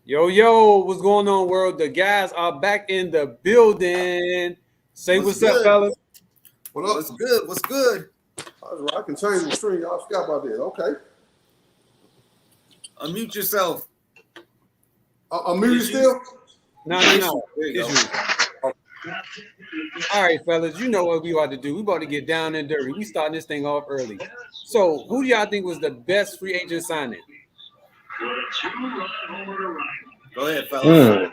Yo, yo, what's going on, world? The guys are back in the building. Say What's what's up, good? fellas. What up? What's good? What's good? I can change the string. Y'all forgot about that. Okay. Unmute yourself. I'm muted still? No. There you go. Issue. All right, fellas, you know what we about to do. We about to get down and dirty. We starting this thing off early. So, who do y'all think was the best free agent signing? Go ahead, fellas.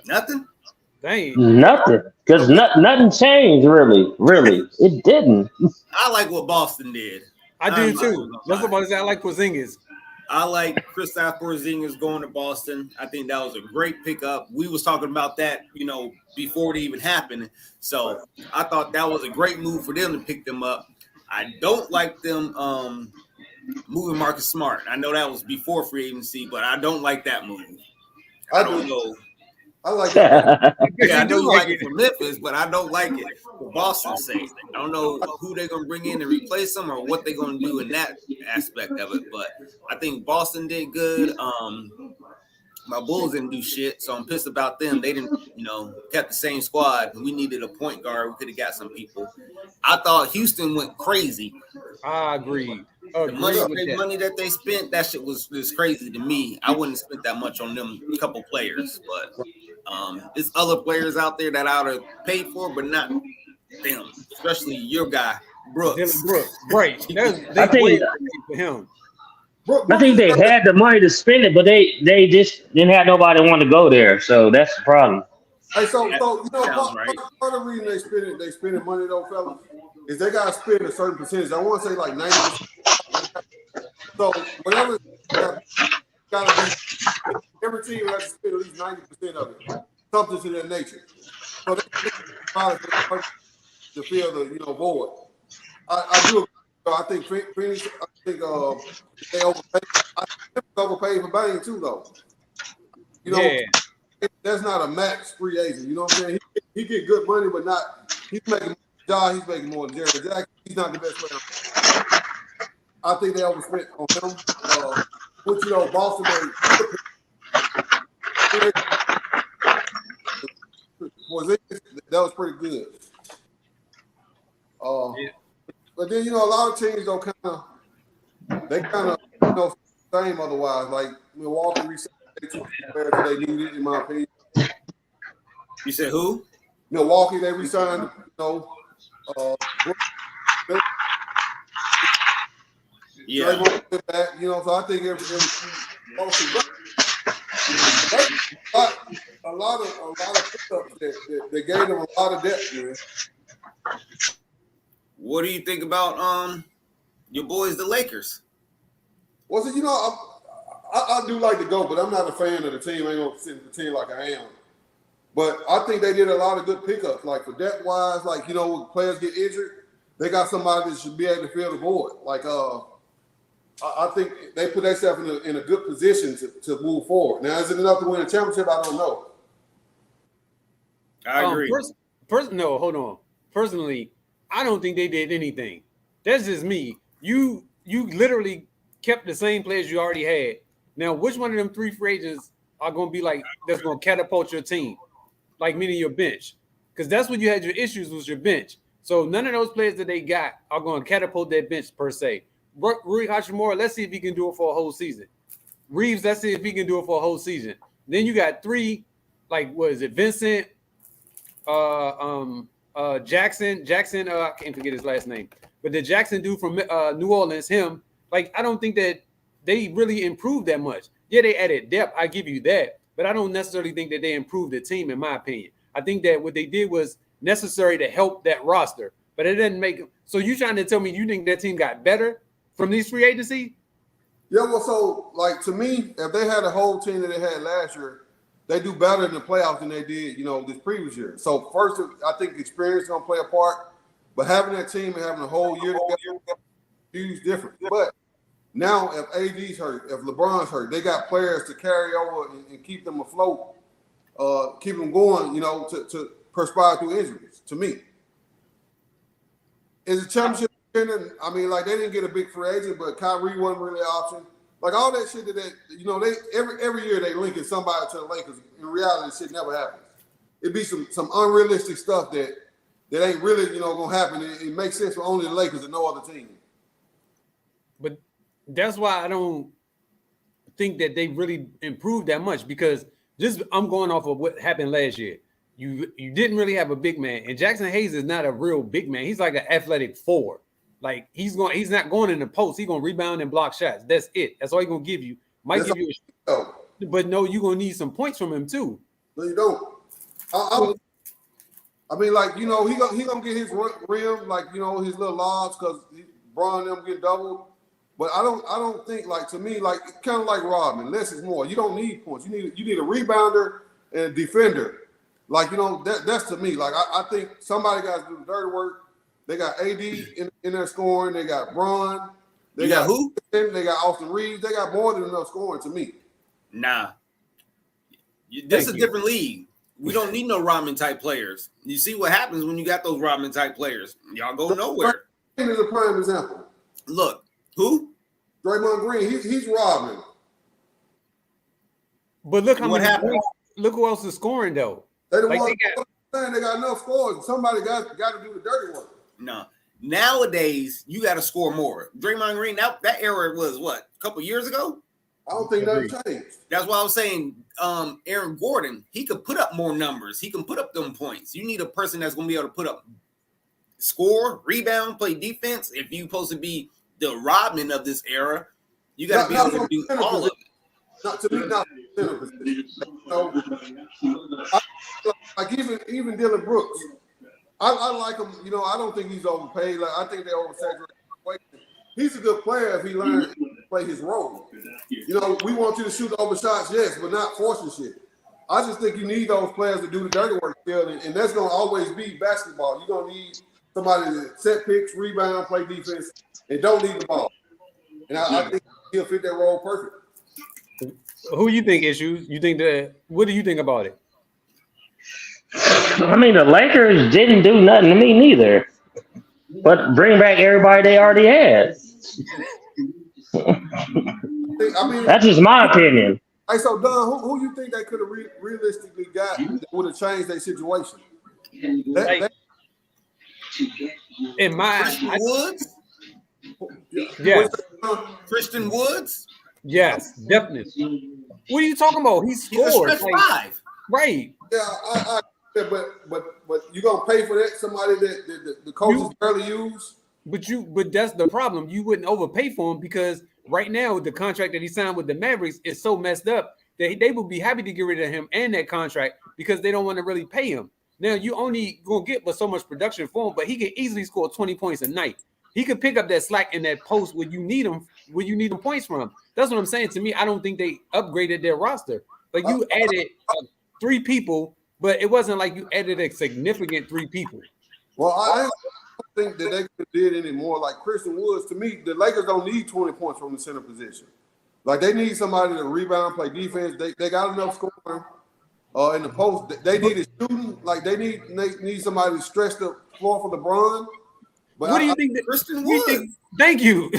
Nothing? Dang. Nothing, because nothing changed really. It didn't. I like what Boston did. I do I'm not too. gonna That's what lie. I'm about to say. I like Porzingis. I like Kristaps Porzingis going to Boston. I think that was a great pickup. We was talking about that, before it even happened. So I thought that was a great move for them to pick them up. I don't like them moving Marcus Smart. I know that was before free agency, but I don't like that move. I don't know. I like it. Yeah, I know you like it for Memphis, but I don't like it for Boston's sake. I don't know who they're going to bring in and replace them or what they're going to do in that aspect of it. But I think Boston did good. My Bulls didn't do shit, so I'm pissed about them. They didn't, kept the same squad. We needed a point guard. We could have got some people. I thought Houston went crazy. I agree. The money that they spent, that shit was crazy to me. I wouldn't have spent that much on them couple players, but there's other players out there that I would have paid for, but not them, especially your guy, Brooks. Dylan Brooks. Right. I think for him. I think they had the money to spend it, but they just didn't have nobody want to go there. So that's the problem. Hey, so part right. of the reason they spending money though, fellas, is they gotta spend a certain percentage. I want to say like 90%. So whatever gotta be, every team has to spend at least 90% of it. Something to that nature. So they to fill the void. I do. I think Phoenix. I think they overpaid. I think they overpaid for Bane too, though. That's not a max free agent. You know what I'm saying? He get good money, but not. He's making He's making more than Jared Jackson. He's not the best player. I think they overspent on him. Which Boston that was pretty good. But then a lot of teams don't kind of same otherwise. Like Milwaukee reset they needed, in my opinion. You said who? Milwaukee, they resigned. Yeah. Back, so I think a lot of pickups that gave them a lot of depth, man. What do you think about your boys, the Lakers? Well, so, I do like to go, but I'm not a fan of the team. I ain't gonna sit the team like I am. But I think they did a lot of good pickups, like for depth wise, like when players get injured, they got somebody that should be able to fill the void. Like I think they put themselves in a good position to move forward. Now, is it enough to win a championship? I don't know. I agree. No, hold on. Personally, I don't think they did anything. That's just me. You literally kept the same players you already had. Now, which one of them three free agents are going to be like that's going to catapult your team, like meaning your bench? Because that's what you had your issues was your bench. So none of those players that they got are going to catapult that bench per se. Rui Hachimura, let's see if he can do it for a whole season. Reeves, let's see if he can do it for a whole season. Then you got three, like what is it? Vincent, Jackson. I can't forget his last name, but the Jackson dude from New Orleans, him. Like I don't think that they really improved that much. Yeah, they added depth. I give you that, but I don't necessarily think that they improved the team. In my opinion, I think that what they did was necessary to help that roster, but it didn't make. So you trying to tell me you think that team got better from these free agency? Yeah, well, so like to me, if they had a whole team that they had last year, they do better in the playoffs than they did, this previous year. So first, I think experience is gonna play a part, but having that team and having a whole year together, huge difference. But now, if AD's hurt, if LeBron's hurt, they got players to carry over and keep them afloat, keep them going, to perspire through injuries. To me, is a championship I mean, like they didn't get a big free agent, but Kyrie wasn't really an option. Like all that shit that you know, they every year they linking somebody to the Lakers. In reality, shit never happens. It'd be some unrealistic stuff that ain't really, you know, gonna happen. It makes sense for only the Lakers and no other team. But that's why I don't think that they really improved that much, because I'm going off of what happened last year. You didn't really have a big man, and Jackson Hayes is not a real big man. He's like an athletic forward. Like he's not going in the post. He's gonna rebound and block shots. That's it. That's all he's gonna give you. Might give you but no, you're gonna need some points from him too. No, you don't. I mean, like, you know, he gonna get his rim, like, you know, his little lobs, because Bron them get doubled. But I don't think, like, to me, like, kind of like Rodman, less is more. You don't need points. You need a rebounder and a defender. Like, you know, that's to me. Like, I think somebody got to do the dirty work. They got AD in their scoring. They got Bron. They got who? They got Austin Reeves. They got more than enough scoring to me. Nah. This is a different league. We don't need no Rodman type players. You see what happens when you got those Rodman type players. Y'all go nowhere. Green is a prime example. Look, who? Draymond Green. He's Rodman. But look how What many happened? points, look who else is scoring though. They Like, they got enough scores. Somebody got to do the dirty work. No. Nowadays, you got to score more. Draymond Green, that era was what? A couple years ago? I don't think that changed. That's why I was saying Aaron Gordon, he could put up more numbers. He can put up them points. You need a person that's going to be able to put up score, rebound, play defense. If you're supposed to be the Rodman of this era, you got to be able to do all of it. Not to me, not 100%. You know, like even Dylan Brooks, I like him. You know, I don't think he's overpaid. Like I think they oversaturated. He's a good player if he learns to play his role. You know, we want you to shoot over shots, yes, but not forcing shit. I just think you need those players to do the dirty work still, and that's going to always be basketball. You're going to need somebody to set picks, rebound, play defense, and don't leave the ball. And I think he'll fit that role perfect. Who you think, Issues? You think that? What do you think about it? I mean, the Lakers didn't do nothing to me neither, but bring back everybody they already had. I mean, That's just my opinion. Hey, so Don, who you think they could have realistically got that would have changed their situation? In my Christian Woods? yes, Christian Woods? yes, definitely. What are you talking about? He He's a scored, stretch like, five. right? Yeah, but you gonna pay for that? Somebody that the coaches barely use. But that's the problem. You wouldn't overpay for him because right now the contract that he signed with the Mavericks is so messed up that they would be happy to get rid of him and that contract because they don't want to really pay him. Now you only gonna get but so much production for him, but he can easily score 20 points a night. He could pick up that slack in that post where you need him points from. That's what I'm saying. To me, I don't think they upgraded their roster. Like you added 3 people, but it wasn't like you added a significant 3 people. Well, I don't think that they could have did any more. Like Christian Woods, to me, the Lakers don't need 20 points from the center position. Like they need somebody to rebound, play defense. They got enough scoring in the post. They need a shooting. Like they need somebody to stretch the floor for LeBron. But What do you think that Christian you Woods? think? Thank you.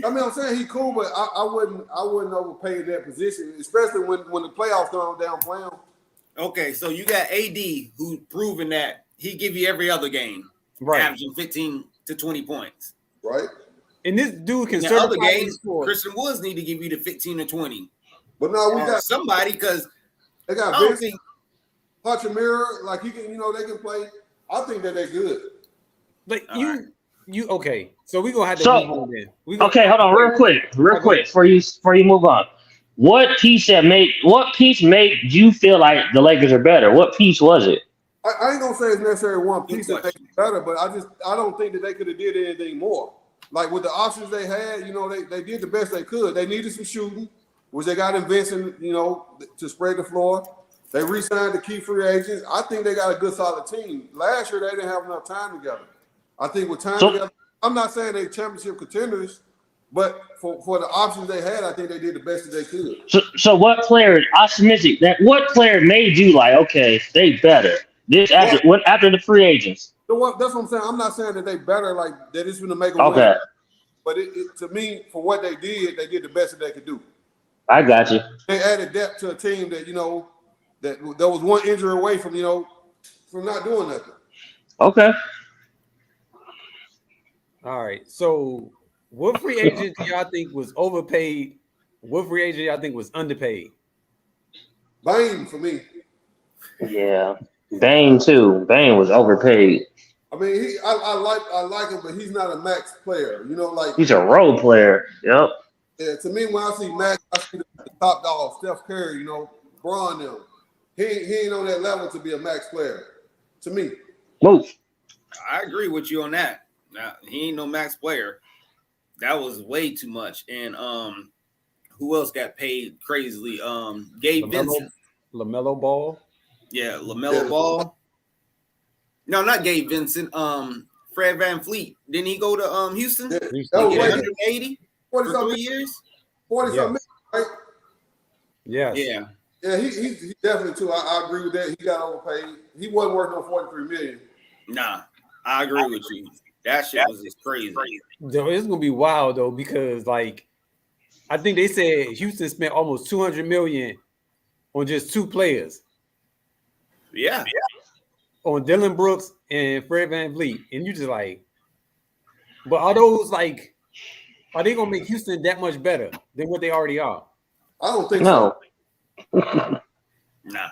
I mean, I'm saying he's cool, but I wouldn't overpay that position, especially when the playoffs come down playing. Okay, so you got AD who's proven that he give you every other game, Right. averaging 15 to 20 points. Right. And this dude can In the other certify games, score. Christian Woods need to give you the 15 to 20. But no, we Or got somebody because they I got don't Vince think Hachimura, like he can, they can play. I think that they're good. Like All you, right. you okay? So we gonna have to So- move on then. Okay, hold on, real quick, before you move on. What piece made you feel like the Lakers are better? What piece was it? I ain't gonna say it's necessarily one piece Good that makes it better, but I don't think that they could have did anything more. Like with the options they had, they did the best they could. They needed some shooting, which they got in Vincent, to spread the floor. They re-signed the key free agents. I think they got a good solid team. Last year they didn't have enough time together. I think with time together, I'm not saying they championship contenders, but for the options they had, I think they did the best that they could. So what player? What player made you like, okay, they better? This after the free agents. That's what I'm saying. I'm not saying that they better like that. It's going to make them Okay, win. But to me, for what they did the best that they could do. I got you. They added depth to a team that that was one injury away from from not doing nothing. Okay. All right. So, what free agent do y'all think was overpaid? What free agent y'all think was underpaid? Bain for me. Yeah. Bain too. Bain was overpaid. I mean, I like him, but he's not a max player. Like He's a role player. Yep. yeah. To me, when I see Max, I see the top dog, Steph Curry. Bron them. He ain't on that level to be a max player. To me. Move. I agree with you on that. Now, he ain't no max player. That was way too much. And who else got paid crazily? Gabe Vincent. LaMelo Ball. Yeah, LaMelo Ball. No, not Gabe Vincent. Fred VanVleet. Didn't he go to Houston? Yeah, He that was Get way 180 for 3 years? 40 something, right? Yes. Yeah. Yeah, he definitely too. I agree with that. He got overpaid. He wasn't worth no $43 million. Nah, I agree with you. That shit was just crazy. Though it's gonna be wild though because I think they said Houston spent almost $200 million on just two players, Yeah. on Dylan Brooks and Fred VanVleet, and you just but are those are they gonna make Houston that much better than what they already are? I don't think No. Nah.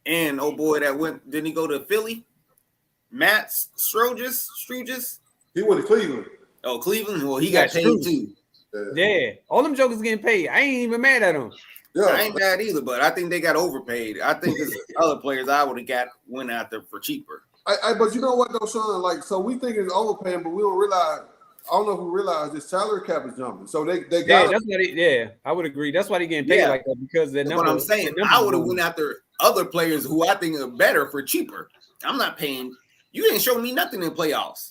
And oh boy, didn't he go to Philly? Matt Stroges? he went to Cleveland. Oh, Cleveland? Well, he Yeah, got paid Stroud. too. Yeah, all them jokers getting paid. I ain't even mad at them. Yeah, I ain't bad either, but I think they got overpaid. I think there's other players I would have went out there for cheaper. but you know what though, Sean? So we think it's overpaying, but we don't realize. I don't know if we realize this salary cap is jumping. So they Yeah, got that's why I would agree. That's why they getting paid Yeah. like that because their That's number. what I'm saying. their numbers I would have going went after other players who I think are better for cheaper. I'm not paying. You didn't show me nothing in playoffs.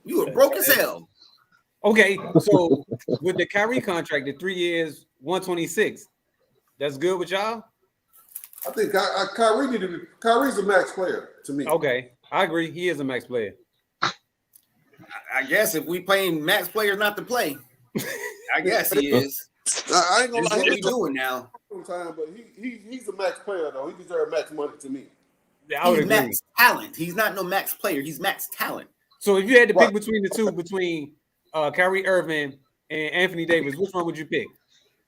You were broke as hell. Okay, so with the Kyrie contract, the 3 years, 126, that's good with y'all? I think Kyrie need to be. Kyrie's a max player to me. Okay, I agree. He is a max player. I guess if we paying max players not to play, I guess he is. I ain't gonna That's lie. what we He's doing now. time, but he's a max player though. He deserves max money to me. Yeah, I would He's agree. max talent. He's not no max player. He's max talent. So if you had to pick What? between the two, between Kyrie Irving and Anthony Davis, which one would you pick?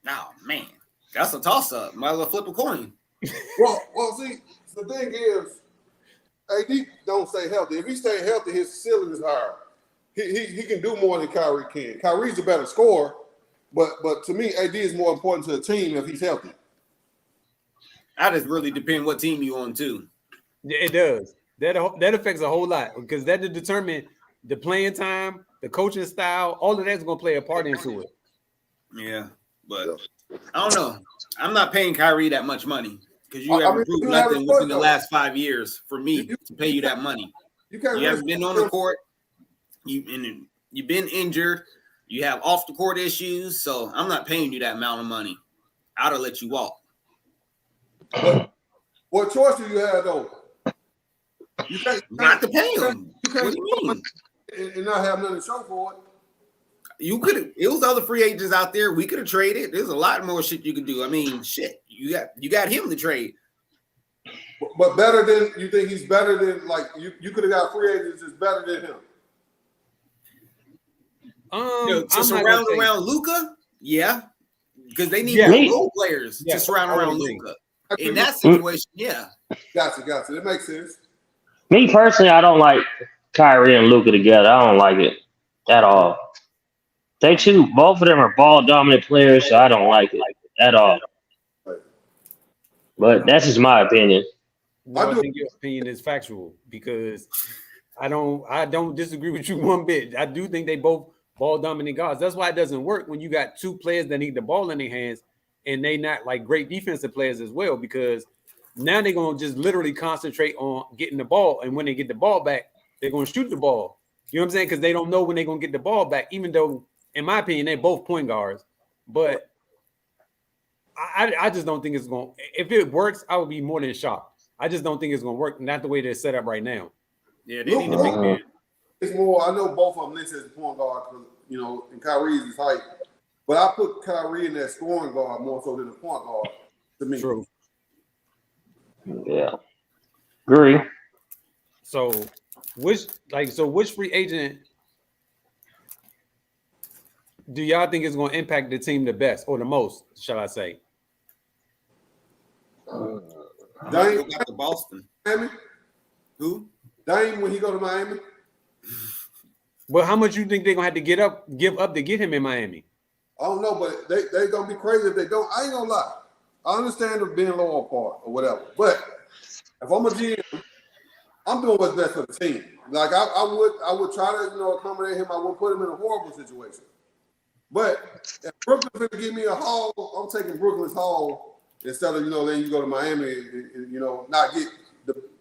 Oh man, that's a toss up. Might as well flip a coin. Well, see, the thing is, AD don't stay healthy. If he stay healthy, his ceiling is higher. He can do more than Kyrie can. Kyrie's a better scorer, but to me, AD is more important to the team if he's healthy. That just really depend what team you on too. Yeah, it does. That affects a whole lot because that will determine the playing time, the coaching style, all of that's going to play a part into it. Yeah, but I don't know. I'm not paying Kyrie that much money because you I haven't mean, proved you haven't nothing within the though. last 5 years for me to pay you that money. You can't. You haven't been on the court. You've been injured. You have off the court issues. So I'm not paying you that amount of money. I'd have let you walk. What choice do you have though? You can't Not to pay him. You What can't do you mean? and not have nothing to show for it. You could have. It was other free agents out there. We could have traded. There's a lot more shit you could do. I mean, shit. You got him to trade. But better than you think he's better than you could have got free agents that's better than him. To I'm not surround gonna say- around Luka, yeah, because they need Yeah. more role players Yeah, to surround I would around agree. Luka. I agree In with- that situation, yeah. Gotcha. That makes sense. Me personally, I don't like Kyrie and Luka together. I don't like it at all. Both of them are ball dominant players, so I don't like it at all. But that's just my opinion. No, I I do- think your opinion is factual because I don't disagree with you one bit. I do think they both ball dominant guards. That's why it doesn't work when you got two players that need the ball in their hands and they not like great defensive players as well, because now they're gonna just literally concentrate on getting the ball, and when they get the ball back, they're gonna shoot the ball. You know what I'm saying? Because they don't know when they're gonna get the ball back, even though, in my opinion, they're both point guards. But I just don't think it's going. If it works, I would be more than shocked. I just don't think it's gonna work. Not the way they're set up right now. Yeah, they need a big man. It's more. I know both of them listed as point guard because and Kyrie's is height, but I put Kyrie in that scoring guard more so than the point guard to me. True. Yeah. Agree. So which free agent do y'all think is going to impact the team the best or the most, shall I say? Dame Go back to Boston. Miami? Who? Dame when he go to Miami? Well, how much you think they're going to have to give up to get him in Miami? I don't know, but they going to be crazy if they don't. I ain't going to lie. I understand them being low part or whatever, but if I'm a GM, I'm doing what's best for the team. Like I would try to accommodate him. I wouldn't put him in a horrible situation. But if Brooklyn's going to give me a haul, I'm taking Brooklyn's haul instead of letting you go to Miami and not get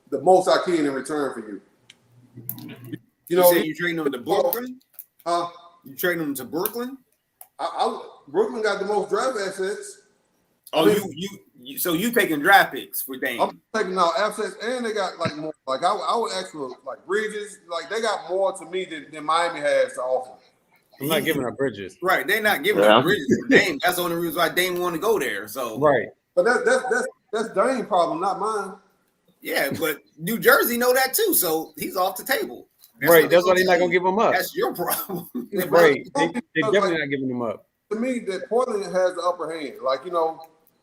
the most I can in return for you. You say you trading them to Brooklyn? You trading them to Brooklyn? Brooklyn got the most draft assets. Oh, so you taking draft picks for Dame? I'm taking out assets, and they got like more. Like I would ask for like Bridges. Like they got more to me than Miami has to offer. I'm not giving up Bridges. Right, they're not giving up Bridges for Dame. That's the only reason why Dame want to go there. So right, but that's Dame's problem, not mine. Yeah, but New Jersey know that too, so he's off the table. That's why they're not gonna give him up. That's your problem. Right, they definitely not giving him up. To me, that Portland has the upper hand. Like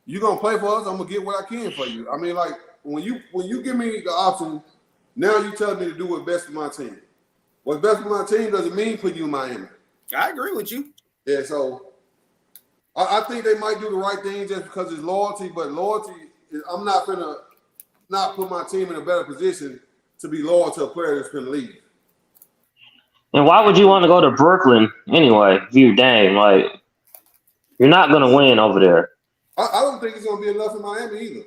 you're gonna play for us, I'm gonna get what I can for you. I mean, like when you give me the option, now you tell me to do what's best for my team. What's best for my team doesn't mean put you in Miami. I agree with you. Yeah, so I think they might do the right thing just because it's loyalty, but I'm not gonna not put my team in a better position to be loyal to a player that's gonna leave. And why would you want to go to Brooklyn anyway? If you're Dame, like you're not gonna win over there. I don't think it's going to be enough in Miami either.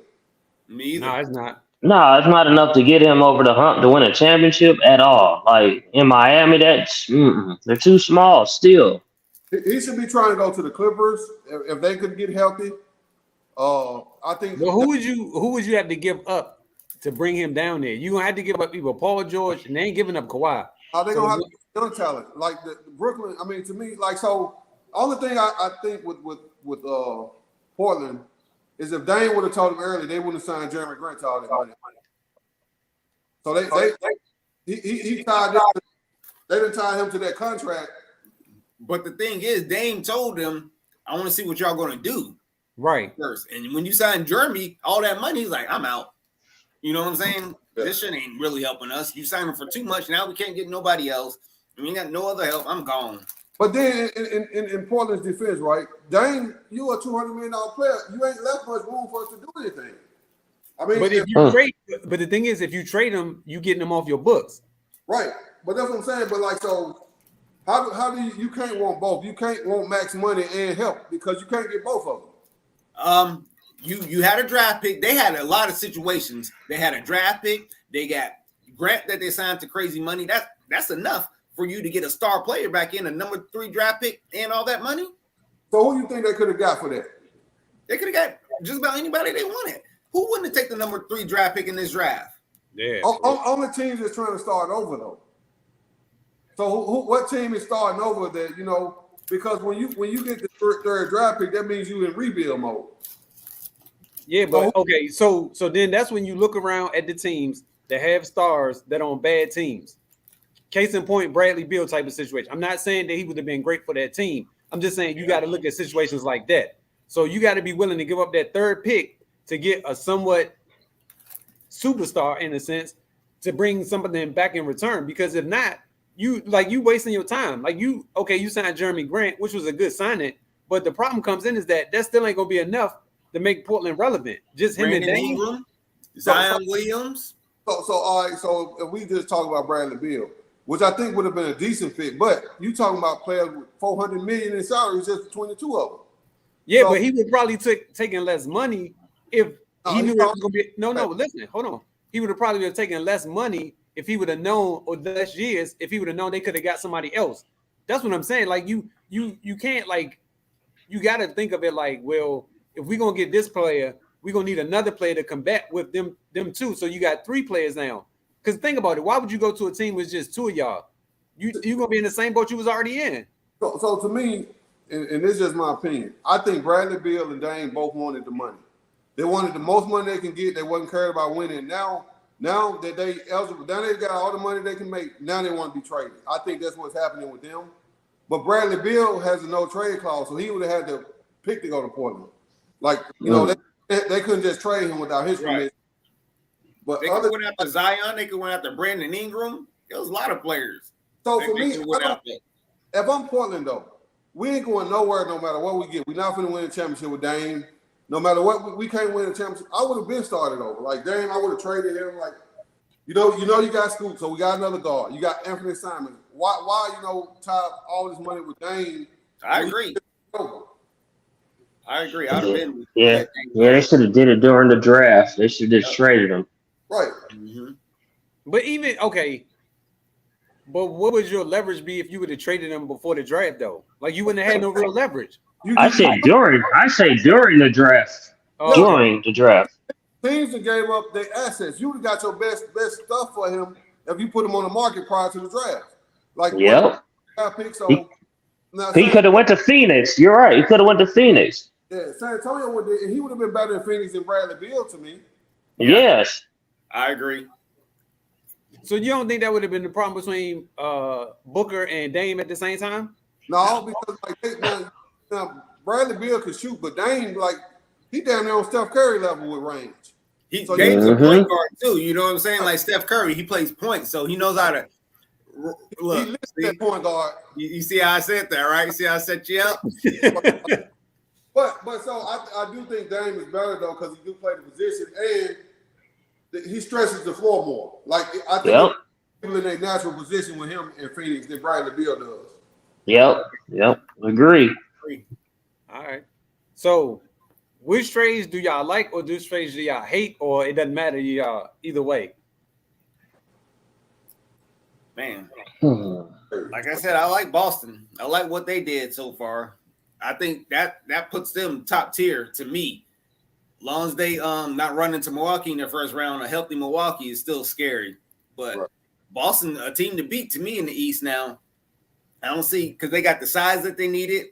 Me either. No, it's not. No, it's not enough to get him over the hump to win a championship at all. Like in Miami, they're too small still. He should be trying to go to the Clippers if they could get healthy. I think. Well, who would you have to give up to bring him down there? You gonna have to give up either Paul George, and they ain't giving up Kawhi. Are they gonna have young talent like the Brooklyn? I mean, to me, like so. Only thing I think with Portland is if Dame would have told him early, they wouldn't have signed Jeremy Grant to all that money. So he tied them. They didn't tie him to that contract. But the thing is, Dame told them, "I want to see what y'all going to do." Right. First, and when you sign Jeremy, all that money, he's like, "I'm out." You know what I'm saying? Yeah. This shit ain't really helping us. You sign him for too much. Now we can't get nobody else. We ain't got no other help. I'm gone. But then in Portland's defense, right, Dame, you a $200 million player. You ain't left much room for us to do anything. I mean, but if you trade, but the thing is, if you trade him, you getting him off your books. Right. But that's what I'm saying. But like, so how do you can't want both? You can't want max money and help because you can't get both of them. You had a draft pick. They had a lot of situations. They had a draft pick. They got Grant that they signed to crazy money. That's enough for you to get a star player back in, a number 3 draft pick and all that money. So who you think they could have got for that? They could have got just about anybody they wanted. Who wouldn't have taken the number 3 draft pick in this draft? Yeah. On the teams that's trying to start over though. So what team is starting over that, because when you get the third draft pick, that means you in rebuild mode. Yeah, but okay, so then that's when you look around at the teams that have stars that are on bad teams. Case in point, Bradley Beal type of situation. I'm not saying that he would have been great for that team. I'm just saying you got to look at situations like that. So you got to be willing to give up that third pick to get a somewhat superstar in a sense to bring something back in return. Because if not, you wasting your time. Like you signed Jeremy Grant, which was a good signing, but the problem comes in is that still ain't gonna be enough to make Portland relevant. Just him Brandon and Dame. Ingram, Zion Williams. So all right. So if we just talk about Bradley Beal, which I think would have been a decent fit, but you talking about players with $400 million in salaries just 22 of them. Yeah, but he would probably taking less money if he knew it was gonna be. No, listen, hold on. He would have probably been taking less money if he would have known, or less years if he would have known they could have got somebody else. That's what I'm saying. Like you can't you got to think of it like, well, if we're gonna get this player, we're gonna need another player to combat with them two. So you got 3 players now. Because think about it, why would you go to a team with just 2 of y'all? You're gonna be in the same boat you was already in. So to me, and this is just my opinion, I think Bradley Beal and Dame both wanted the money. They wanted the most money they can get. They wasn't cared about winning. Now that they eligible, now they got all the money they can make. Now they want to be traded. I think that's what's happening with them. But Bradley Beal has a no trade clause, so he would have had to pick to go to Portland. Like, you know, they couldn't just trade him without his permission. But they could went after Zion. They could went after Brandon Ingram. There was a lot of players. So for me, if I'm Portland though, we ain't going nowhere no matter what we get. We're not going to win a championship with Dame. No matter what, we can't win a championship. I would have been started over. Like Dame, I would have traded him. Like, you got Scoop, so we got another guard. You got Anthony Simons. Why tie all this money with Dame? I agree. I'd have been. Yeah, they should have did it during the draft. They should have just traded him. Right. Mm-hmm. But even but what would your leverage be if you would have traded them before the draft though? Like you wouldn't have had no real leverage. I say during the draft. Oh, during the draft. Teams that gave up their assets. You would have got your best stuff for him if you put him on the market prior to the draft. Like He could have went to Phoenix. You're right. He could have went to Phoenix. Yeah, San Antonio he would have been better in Phoenix than Bradley Beal to me. Yes. I agree. So you don't think that would have been the problem between Booker and Dame at the same time? No, because now Bradley Beal could shoot, but Dame, like, he damn near on Steph Curry level with range. Dame's a point guard too. You know what I'm saying? Like Steph Curry, he plays point, so he knows how to look. He point guard. You see how I said that, right? You see how I set you up? But so I do think Dame is better though because he do play the position and he stretches the floor more. Like I think people in their natural position with him in Phoenix than Bradley Beal does. Yep. Agree. All right. So which trades do y'all like or which trades do y'all hate, or it doesn't matter to y'all either way? Man. Like I said, I like Boston. I like what they did so far. I think that puts them top tier to me. As long as they not run into Milwaukee in their first round, a healthy Milwaukee is still scary. But Boston, a team to beat to me in the East now. I don't see, because they got the size that they needed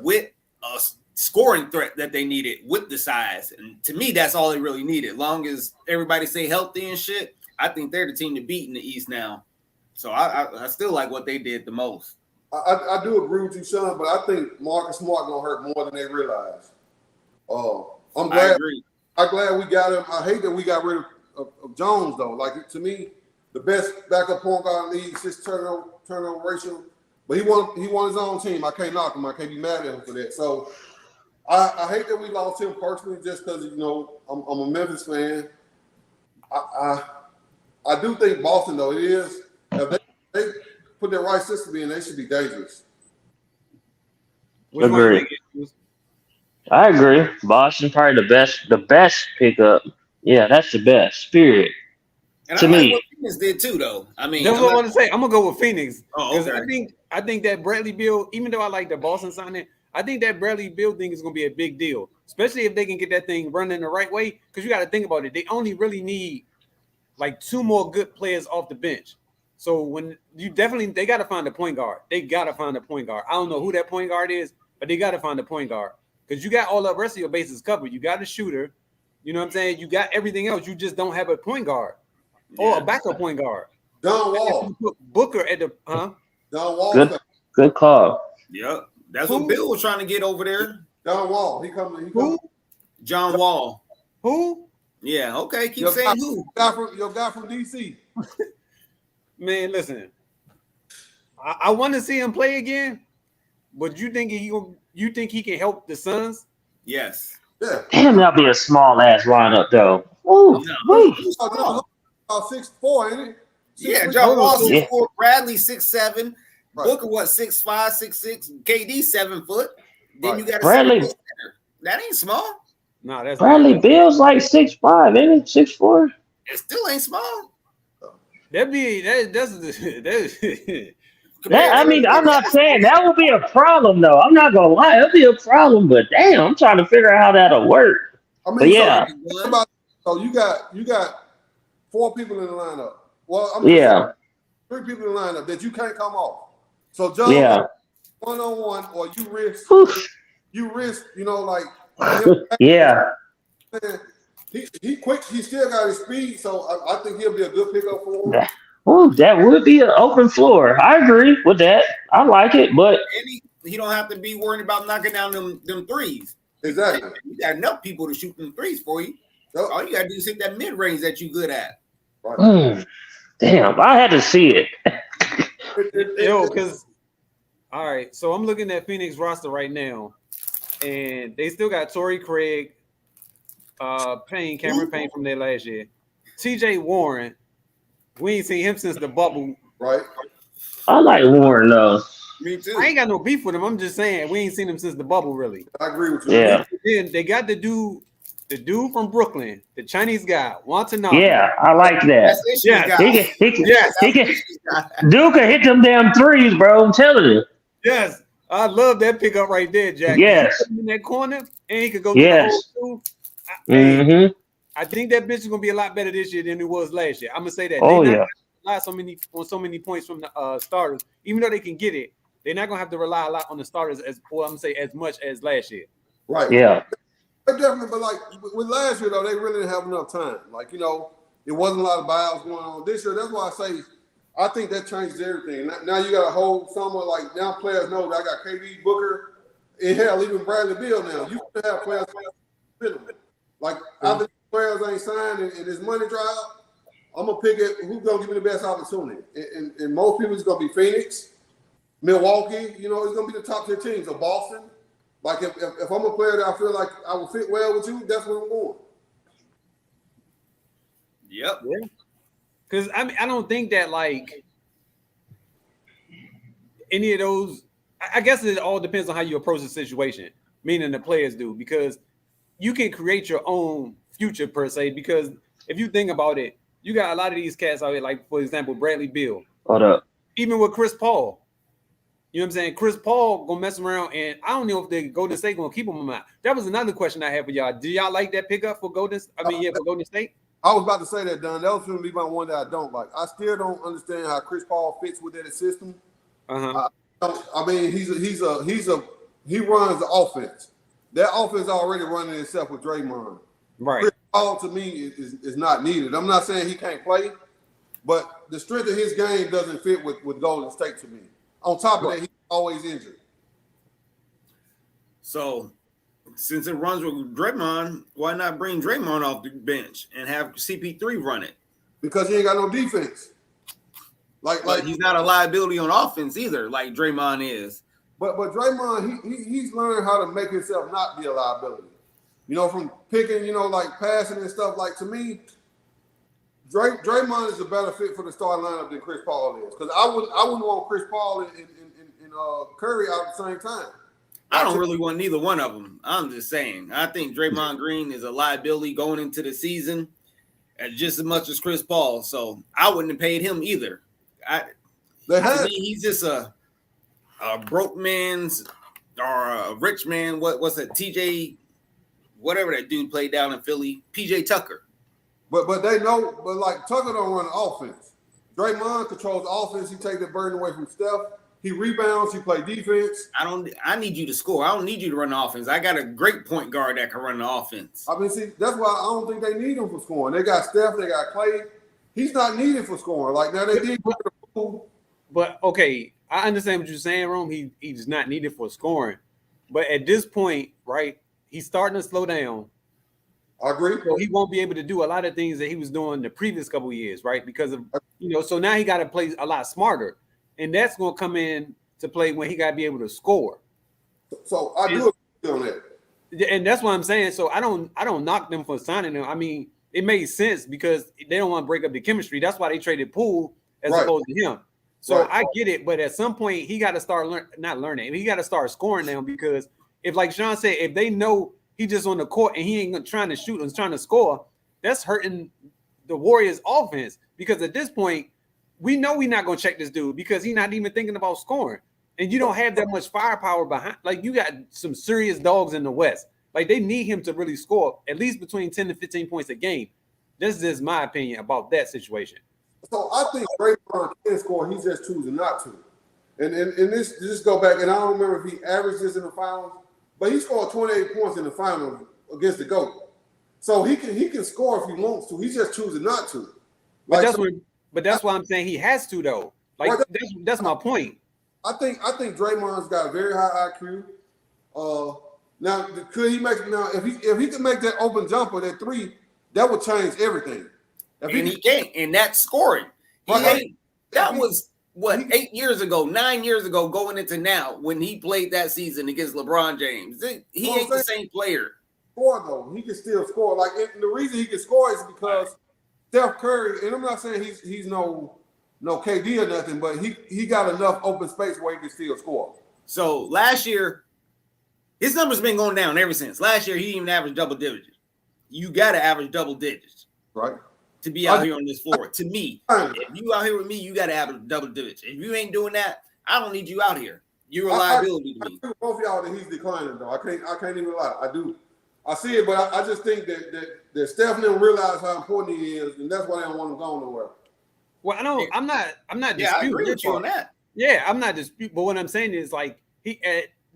with a scoring threat that they needed with the size. And to me, that's all they really needed. Long as everybody stay healthy and shit, I think they're the team to beat in the East now. So I still like what they did the most. I do agree with you, Sean, but I think Marcus Smart gonna hurt more than they realize. I'm glad we got him. I hate that we got rid of Jones though. Like to me, the best backup point guard in the league, 6 turnover ratio. But he won his own team. I can't knock him. I can't be mad at him for that. So I hate that we lost him personally, just because I'm a Memphis fan. I do think Boston though, it is if they put their right system in, they should be dangerous. Agree. I agree. Boston probably the best pickup. Yeah, that's the best. Period. And to I me, like what Phoenix did too, though. I mean, that's what I want to say. I'm gonna go with Phoenix because okay. I think that Bradley Beal, even though I like the Boston signing, I think that Bradley Beal thing is gonna be a big deal, especially if they can get that thing running the right way. Because you got to think about it, they only really need like 2 more good players off the bench. So when they got to find a point guard. They got to find a point guard. I don't know who that point guard is, but they got to find a point guard because you got all the rest of your bases covered. You got a shooter, you know what I'm saying? You got everything else. You just don't have a point guard or a backup point guard. John Wall. Booker at the John Wall. Good call. Yep, that's what Bill was trying to get over there. John Wall. He coming. Who? John Wall. Who? Yeah. Okay. Keep saying who. Your guy from DC. Man, listen. I want to see him play again, but you think he can help the Suns? Yes. Yeah. Damn, that'll be a small ass lineup though. Ooh, wait. 6'4", ain't it? Yeah, John Wall 6'4", Bradley 6'7", Booker 6'5", 6'6", KD 7 foot. Then you got Bradley. That ain't small. No, that's Bradley Beal's like 6'5", ain't he? 6'4". It still ain't small. That's I mean, I'm not saying that will be a problem though. I'm not gonna lie, it'll be a problem, but damn, I'm trying to figure out how that'll work. I mean, But yeah, so you got 4 people in the lineup. Well, yeah, 3 people in the lineup that you can't come off. So Jones, yeah. 1-on-1, or you risk, Whew. like him. Yeah. He quick. He still got his speed, so I think he'll be a good pickup for him. That would be an open floor. I agree with that. I like it, but And he don't have to be worried about knocking down them threes. Exactly. You got enough people to shoot them threes for you. Yep. All you gotta do is hit that mid range that you good at. Right. damn, I had to see it. Yo, because all right, so I'm looking at Phoenix roster right now, and they still got Torrey Craig, Cameron Payne from there last year. TJ Warren, we ain't seen him since the bubble. Right. I like Warren though. Me too. I ain't got no beef with him. I'm just saying we ain't seen him since the bubble, really. I agree with you. Yeah, Then they got the dude from Brooklyn, the Chinese guy, Watanabe. yeah, I like that. That's issues, Yeah, guys. He can, Yes, he can. Duke can hit them damn threes, bro. I'm telling you. yes. I love that pickup right there, Jack. Yes. He put him in that corner, and he could go Yes. to the hole too. Hey, Mm-hmm. I think that bitch is gonna be a lot better this year than it was last year. I'm gonna say that. Oh They not yeah. gonna rely so many points from the starters, even though they can get it. They're not gonna have to rely a lot on the starters as much as last year. Right. Yeah. They definitely, but like with last year though, they really didn't have enough time. Like, it wasn't a lot of buyouts going on this year. That's why I say I think that changes everything. Now you got a whole summer, like now players know that I got KD, Booker, and hell, even Bradley Beal now. You can have players like after players ain't signed and his money dry up, I'm gonna pick it who's gonna give me the best opportunity. And most people it's gonna be Phoenix, Milwaukee, it's gonna be the top 10 teams of Boston. Like if I'm a player that I feel like I will fit well with you, that's where I'm going. Yep. Because I don't think that like any of those. I guess it all depends on how you approach the situation. Meaning the players do, because you can create your own future per se. Because if you think about it, you got a lot of these cats out here, like for example, Bradley Beal. Hold up. Even with Chris Paul. You know what I'm saying? Chris Paul gonna mess around, and I don't know if the Golden State gonna keep him or not. That was another question I had for y'all. Do y'all like that pickup for Golden? For Golden State. I was about to say that, Don. That was going to be my one that I don't like. I still don't understand how Chris Paul fits with that system. Uh-huh. I mean, he runs the offense. That offense already running itself with Draymond. Right. Chris Paul to me is not needed. I'm not saying he can't play, but the strength of his game doesn't fit with Golden State to me. On top of that, he's always injured. So since it runs with Draymond, why not bring Draymond off the bench and have CP3 run it? Because he ain't got no defense. Like he's not a liability on offense either, like Draymond is. But Draymond, he's learned how to make himself not be a liability. From picking, like passing and stuff. Like to me, Draymond is a better fit for the starting lineup than Chris Paul is. Because I wouldn't want Chris Paul and Curry out at the same time. I don't really want neither one of them. I'm just saying. I think Draymond Green is a liability going into the season just as much as Chris Paul. So I wouldn't have paid him either. He's just a broke man's or a rich man. What's that? TJ, whatever that dude played down in Philly. PJ Tucker. But they know. But like Tucker don't run the offense. Draymond controls the offense. He takes the burden away from Steph. He rebounds. He play defense. I need you to score. I don't need you to run the offense. I got a great point guard that can run the offense. I mean, see, that's why I don't think they need him for scoring. They got Steph. They got Clay. He's not needed for scoring. Like now they did. But okay, I understand what you're saying, Rome. He's not needed for scoring. But at this point, right, he's starting to slow down. I agree. So he won't be able to do a lot of things that he was doing the previous couple of years, right? Because of so now he got to play a lot smarter. And that's going to come in to play when he got to be able to score. So I do agree on that. And that's what I'm saying. So I don't knock them for signing them. I mean, it made sense because they don't want to break up the chemistry. That's why they traded Poole as opposed to him. So I get it, but at some point he got to start not learning. He got to start scoring now because if, like Sean said, if they know he just on the court and he ain't trying to shoot and trying to score, that's hurting the Warriors' offense. Because at this point, we know we're not going to check this dude because he's not even thinking about scoring. And you don't have that much firepower behind. Like, you got some serious dogs in the West. Like they need him to really score at least between 10 to 15 points a game. This is my opinion about that situation. So I think Draymond can score. He's just choosing not to. And this just go back, and I don't remember if he averaged this in the finals, but he scored 28 points in the finals against the GOAT. So he can score if he wants to. He's just choosing not to. But that's why I'm saying he has to though. Like Right. that's my point. I think Draymond's got a very high IQ. Now could he make if he could make that open jumper, that three, that would change everything. And he can't, and that's scoring. That was what 8 years ago, 9 years ago, going into now when he played that season against LeBron James. He ain't the same player. Score though, he can still score. Like the reason he can score is because Steph Curry, and I'm not saying he's no KD or nothing, but he got enough open space where he can still score. So last year, his numbers been going down ever since. Last year, he didn't even average double digits. You got to average double digits, right, to be out here on this floor. To me, if you out here with me, you got to average double digits. If you ain't doing that, I don't need you out here. You're a liability to me. I both y'all that he's declining though. I can't even lie. I do. I see it, but I just think that Steph didn't realize how important he is, and that's why they don't want him going nowhere. Well, I'm not Yeah, I disputing agree your with you on part. that. Yeah, I'm not disputing. But what I'm saying is like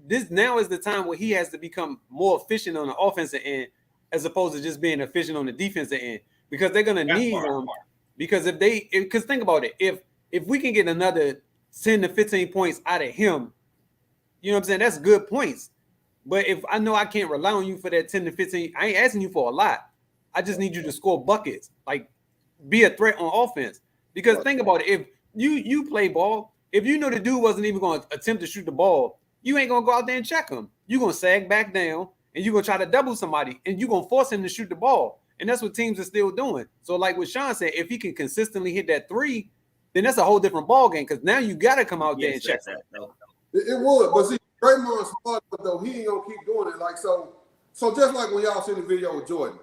this now is the time where he has to become more efficient on the offensive end as opposed to just being efficient on the defensive end because they're gonna need him. Because because think about it, if we can get another 10 to 15 points out of him, you know what I'm saying? That's good points. But if I know I can't rely on you for that 10 to 15, I ain't asking you for a lot. I just need you to score buckets, like be a threat on offense. Because think about it, if you play ball, if you know the dude wasn't even going to attempt to shoot the ball, you ain't going to go out there and check him. You're going to sag back down and you're going to try to double somebody and you're going to force him to shoot the ball. And that's what teams are still doing. So like what Sean said, if he can consistently hit that three, then that's a whole different ball game because now you got to come out there and check that. It would, but see, Draymond's smart though. He ain't gonna keep doing it. Like so just like when y'all seen the video with Jordan,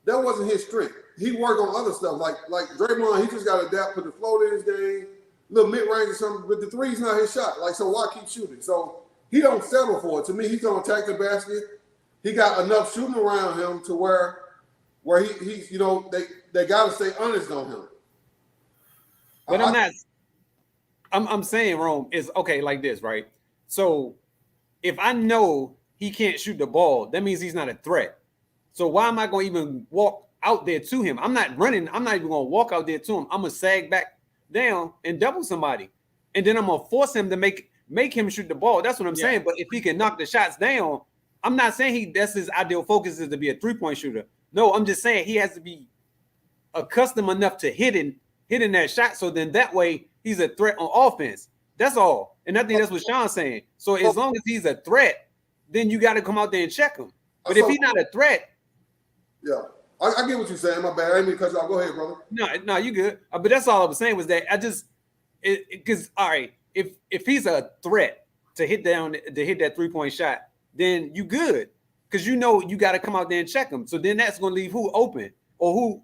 that wasn't his strength. He worked on other stuff. Like Draymond, he just got to adapt, put the float in his game, little mid range or something. But the three's not his shot. Like so, why keep shooting? So he don't settle for it. To me, he's gonna attack the basket. He got enough shooting around him to where he's they got to stay honest on him. But I'm saying, Rome, is okay like this, right? So if I know he can't shoot the ball, that means he's not a threat. So why am I going to even walk out there to him? I'm not running. I'm not even going to walk out there to him. I'm going to sag back down and double somebody. And then I'm going to force him to make him shoot the ball. That's what I'm saying. But if he can knock the shots down, I'm not saying that's his ideal focus is to be a three-point shooter. No, I'm just saying he has to be accustomed enough to hitting that shot. So then that way he's a threat on offense. That's all. And I think that's what Sean's saying. So as long as he's a threat, then you got to come out there and check him. But if he's not a threat. Yeah. I get what you're saying. My bad. I didn't mean to cut you off. Go ahead, brother. No, you good. But that's all I was saying was that because all right, if he's a threat to hit that 3-point shot, then you good. Because you know you got to come out there and check him. So then that's going to leave who open or who?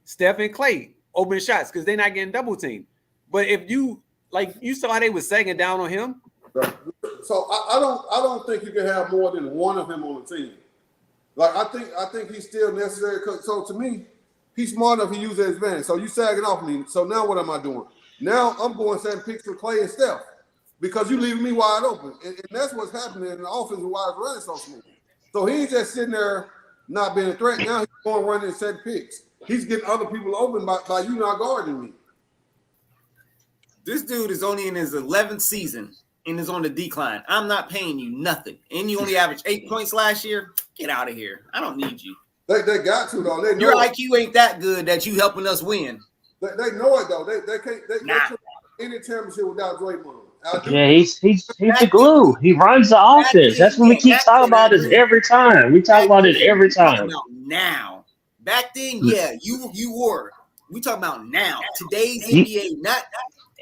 Steph and Clay open shots because they're not getting double teamed. But if you saw how they was sagging down on him. So I don't think you can have more than one of him on the team. Like I think he's still necessary. So to me, he's smart enough to use his advantage. So you sagging off me. So now what am I doing? Now I'm going setting picks for Clay and Steph because you leaving me wide open, and that's what's happening in the offense and why it's running so smooth. So he ain't just sitting there not being a threat. Now he's going running and setting picks. He's getting other people open by you not guarding me. This dude is only in his 11th season and is on the decline. I'm not paying you nothing. And you only averaged 8 points last year. Get out of here. I don't need you. They got to though. They know your it. IQ ain't that good that you helping us win. They know it though. They can't any championship without Draymond. Yeah, he's the glue. He runs the offense. That's what we keep talking about this every time. We talk about it every time. Now. Back then, yeah, you were. We talking about now. Today's NBA, not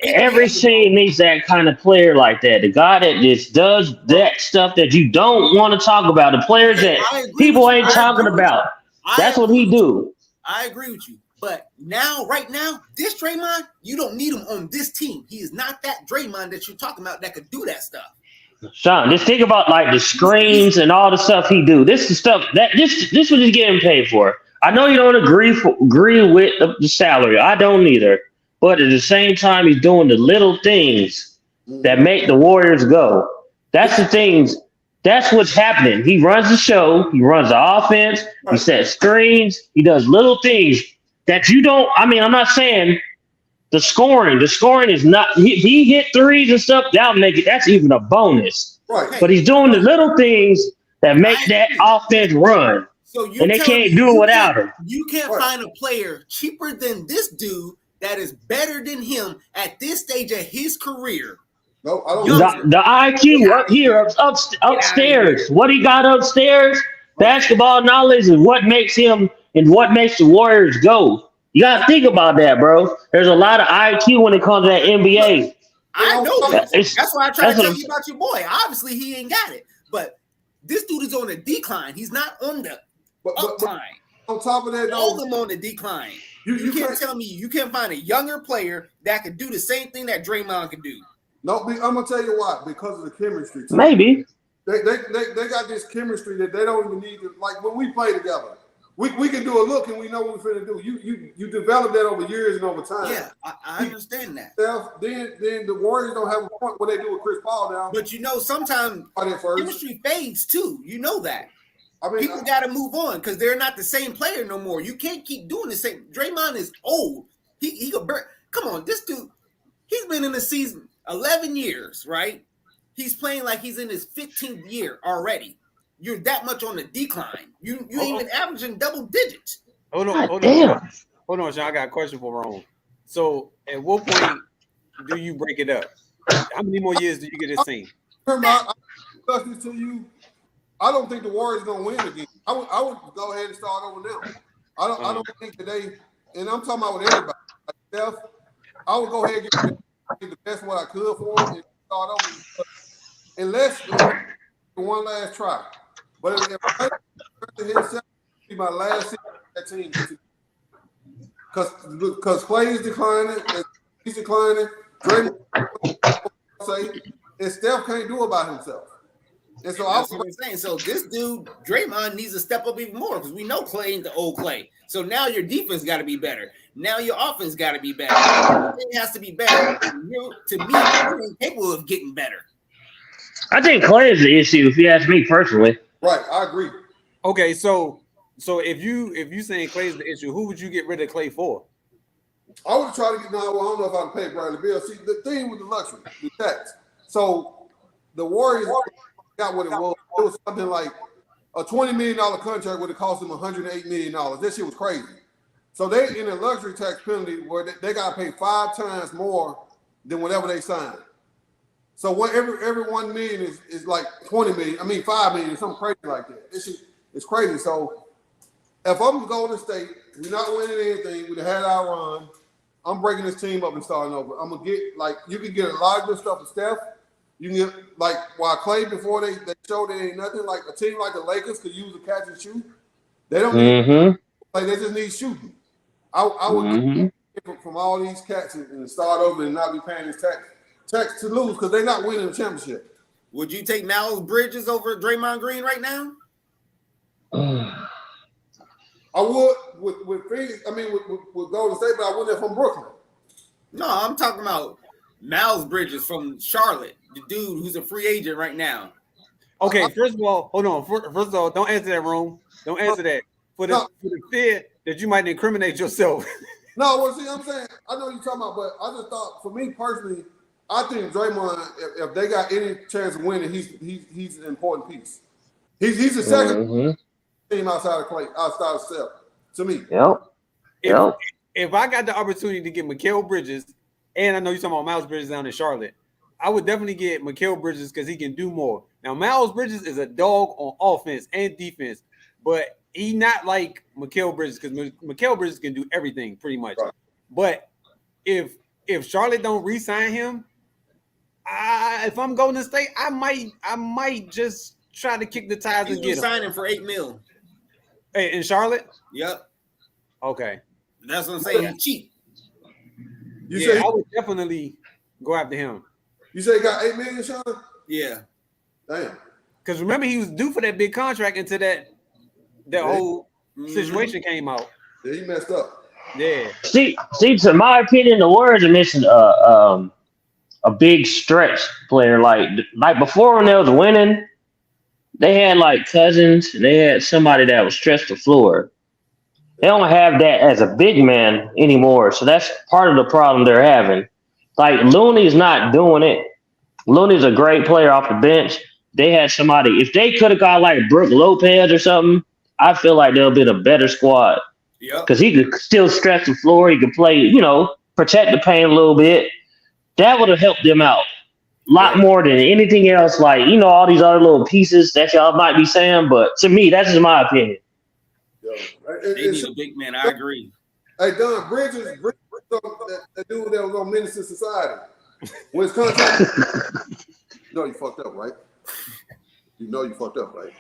every team needs that kind of player like that. The guy that just does that stuff that you don't want to talk about. The players that people ain't talking about. That's what he do. I agree with you. But right now, this Draymond, you don't need him on this team. He is not that Draymond that you're talking about that could do that stuff. Sean, just think about like the screens and all the stuff he do. This is stuff that this what he's getting paid for. I know you don't agree with the salary. I don't either. But at the same time, he's doing the little things that make the Warriors go. That's the things. That's what's happening. He runs the show. He runs the offense. He sets screens. He does little things that you don't. I mean, I'm not saying the scoring. The scoring is not. He hit threes and stuff. That'll make it. That's even a bonus. Right. But he's doing the little things that make that offense run. So you And they can't do it without him. You can't find a player cheaper than this dude that is better than him at this stage of his career. No, I don't. The IQ up here, upstairs. What he got upstairs, basketball knowledge is what makes him and what makes the Warriors go. You got to think about that, bro. There's a lot of IQ when it comes to that NBA. I know that. That's why I try to tell you I'm about your boy. Obviously, he ain't got it. But this dude is on the decline. He's not on the uptime. On top of that, All though, of them on the decline. you can't tell me you can't find a younger player that could do the same thing that Draymond could do. No, I'm gonna tell you why. Because of the chemistry. Too. Maybe. They got this chemistry that they don't even need to. Like when we play together, we can do a look and we know what we're finna do. You develop that over years and over time. Yeah, I understand that. Then the Warriors don't have a point what they do with Chris Paul now. But sometimes chemistry fades too. You know that. I mean, people got to move on because they're not the same player no more. You can't keep doing the same. Draymond is old. He could burn. Come on, this dude. He's been in the season 11 years, right? He's playing like he's in his 15th year already. You're that much on the decline. You ain't even averaging double digits. Hold on, Sean. I got a question for Rome. So, at what point do you break it up? How many more years do you get this team? Remember, I discussed this to you. I don't think the Warriors gonna win again. I would go ahead and start over now. I don't think today, and I'm talking about with everybody. Like Steph, I would go ahead and get the best what I could for him and start over. Unless one last try. But if I hit be my last season that team. Because Clay is declining, and he's declining, Draymond say, and Steph can't do it by himself. And so that's what I'm saying. So this dude, Draymond, needs to step up even more because we know Clay ain't the old Clay. So now your defense got to be better. Now your offense got to be better. Everything has to be better. To me, you're incapable of getting better. I think Clay is the issue, if you ask me personally. Right, I agree. Okay, so if you saying Clay's the issue, who would you get rid of Clay for? I would try to get. Well, I don't know if I can pay Bradley Beal. See, the thing with the luxury, the tax. So the Warriors got what it was. It was something like a $20 million contract would have cost them $108 million. That shit was crazy. So they in a luxury tax penalty where they got to pay 5 times more than whatever they signed. So what every $1 million is like 20 million. I mean 5 million, something crazy like that. It's crazy. So if I'm Golden State, we're not winning anything. We had our run. I'm breaking this team up and starting over. I'm gonna get you can get a lot of good stuff with Steph. You can get while Clay before they showed there ain't nothing like a team like the Lakers could use a catch and shoot. They don't need they just need shooting. I would get from all these cats and start over and not be paying this tax to lose because they're not winning the championship. Would you take Miles Bridges over Draymond Green right now? I would with Phoenix. I mean with Golden State, but I wouldn't if I'm Brooklyn. No, I'm talking about Miles Bridges from Charlotte, the dude who's a free agent right now. Okay, first of all, hold on. First of all, don't answer that, Rome. Don't answer that for the fear that you might incriminate yourself. No, well, see, I'm saying I know you're talking about, but I just thought for me personally, I think Draymond, if they got any chance of winning, he's an important piece. He's the second team outside of Clay, outside of Steph, to me. If I got the opportunity to get Mikal Bridges, and I know you're talking about Miles Bridges down in Charlotte, I would definitely get Mikal Bridges because he can do more. Now, Miles Bridges is a dog on offense and defense, but he not like Mikal Bridges because Mikal Bridges can do everything pretty much. Right. But if Charlotte don't re-sign him, if I'm Golden State, I might just try to kick the tires and get him. Sign him for $8 million. Hey, in Charlotte? Yep. Okay. That's what I'm saying. He's cheap. I would definitely go after him. You say he got $8 million, Sean? Yeah. Damn. Because remember, he was due for that big contract until that whole situation came out. Yeah, he messed up. Yeah. See, to my opinion, the Warriors are missing a big stretch player. Like before when they was winning, they had like Cousins, and they had somebody that would stretch the floor. They don't have that as a big man anymore, so that's part of the problem they're having. Like Looney's not doing it. Looney's a great player off the bench. They had somebody. If they could have got like Brook Lopez or something, I feel like they'll be a better squad. Yeah. Because he could still stretch the floor. He could play, protect the paint a little bit. That would have helped them out a lot more than anything else. Like, all these other little pieces that y'all might be saying. But to me, that's just my opinion. Yeah. They need a big man. I agree. Hey, Don Bridges, that dude that was on Menace to Society. When his contract, you know you fucked up, right? You know you fucked up, right?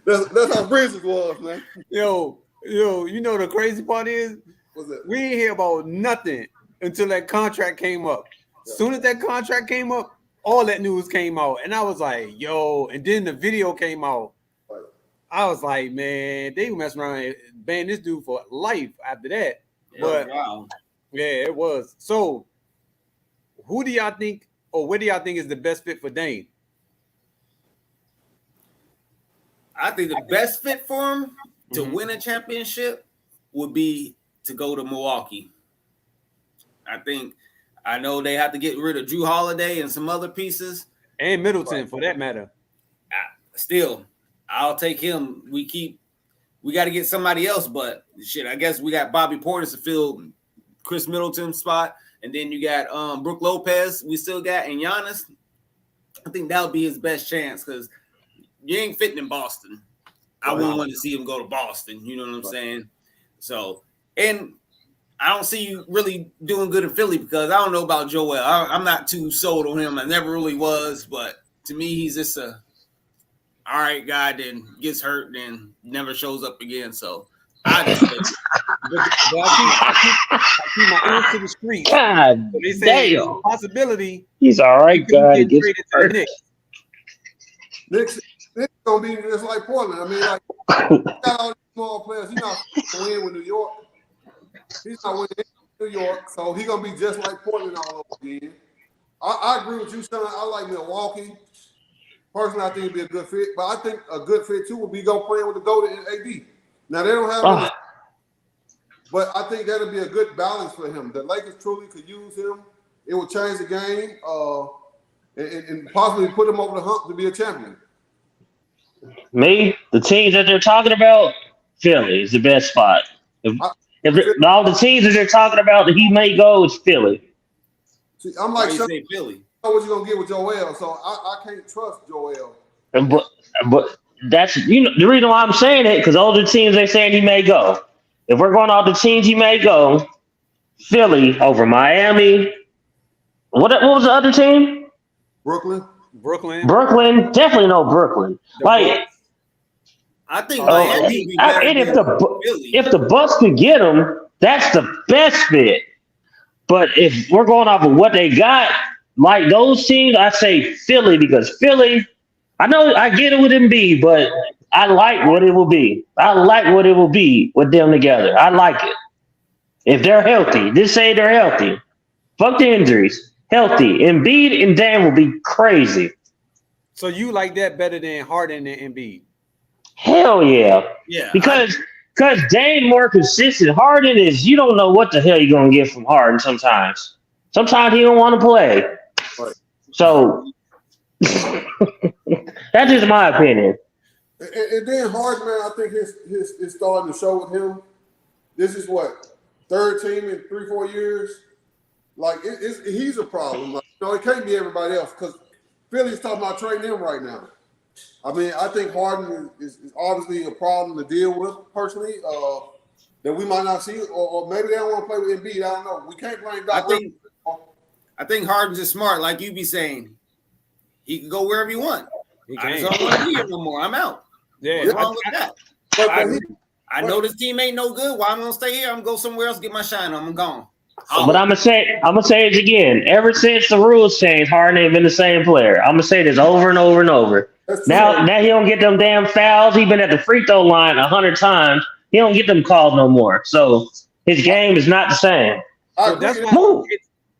That's how Bridges was, man. Yo, you know the crazy part is What's that? we didn't hear about nothing until that contract came up. Yeah. Soon as that contract came up, all that news came out, and I was like, "Yo!" And then the video came out. Right. I was like, "Man, they mess around and ban this dude for life after that." But Wow. yeah, it was. So, who do y'all think, or where do y'all think is the best fit for Dame? I think the best fit for him to Mhm. win a championship would be to go to Milwaukee. I know they have to get rid of Drew Holiday and some other pieces. And Middleton, for that matter. Still, I'll take him. We got to get somebody else, but shit, I guess we got Bobby Portis to fill Chris Middleton's spot, and then you got Brook Lopez. We still got and Giannis. I think that would be his best chance because you ain't fitting in Boston. I wouldn't want to see him go to Boston. You know what I'm saying? So, and I don't see you really doing good in Philly because I don't know about Joel. I'm not too sold on him. I never really was, but to me, he's just a all right guy. Then gets hurt, then never shows up again. So I just think I keep my ears to the street. God They say damn. a possibility He's all right, guy. He get gets traded to the hurt. Knicks. Knicks gonna be just like Portland. I mean, like he got all these small players. He's not gonna win with New York. He's not winning in New York, so he's gonna be just like Portland all over again. I agree with you, son. I like Milwaukee. Personally, I think it'd be a good fit, but I think a good fit too would be go playing with the GOAT and AD. Now they don't have any, but I think that'll be a good balance for him. The Lakers truly could use him. It would change the game, and possibly put him over the hump to be a champion. Me, the teams that they're talking about, Philly is the best spot. If all the teams that they're talking about that he may go is Philly. See, I'm why like, you son, say Philly. I know what you're gonna get with Joel, so I can't trust Joel. But that's the reason why I'm saying it because all the teams they're saying he may go. If we're going all the teams he may go, Philly over Miami. What was the other team? Brooklyn. Brooklyn, definitely no Brooklyn. Like, I think Miami would be better and than Philly. if the Bucks could get him, that's the best fit. But if we're going off of what they got, like those teams, I say Philly because Philly. I know I get it with Embiid, but I like what it will be. I like what it will be with them together. I like it. If they're healthy, just say they're healthy. Fuck the injuries. Healthy. Embiid and Dame will be crazy. So you like that better than Harden and Embiid? Hell yeah. Yeah. Because Dame more consistent. Harden is you don't know what the hell you're gonna get from Harden sometimes. Sometimes he don't want to play. Right. So that's just my opinion. And then Harden, man, I think his starting to show with him. This is what third team in 3-4 years. Like he's a problem. Like, it can't be everybody else because Philly's talking about trading him right now. I mean, I think Harden is obviously a problem to deal with personally. That we might not see, or maybe they don't want to play with Embiid. I don't know. We can't blame Doc. I think Harden's is smart, like you be saying. He can go wherever he want. I just He don't want to be here no more. I'm out. Yeah, What's wrong with that? But I know this team ain't no good. Why I'm gonna stay here? I'm gonna go somewhere else, get my shine on. I'm gone. But I'm gonna say it again. Ever since the rules changed, Harden ain't been the same player. I'm gonna say this over and over and over. That's Now he don't get them damn fouls. He been at the free throw line 100 times. He don't get them calls no more. So his game is not the same. I So agree. that's And why Move.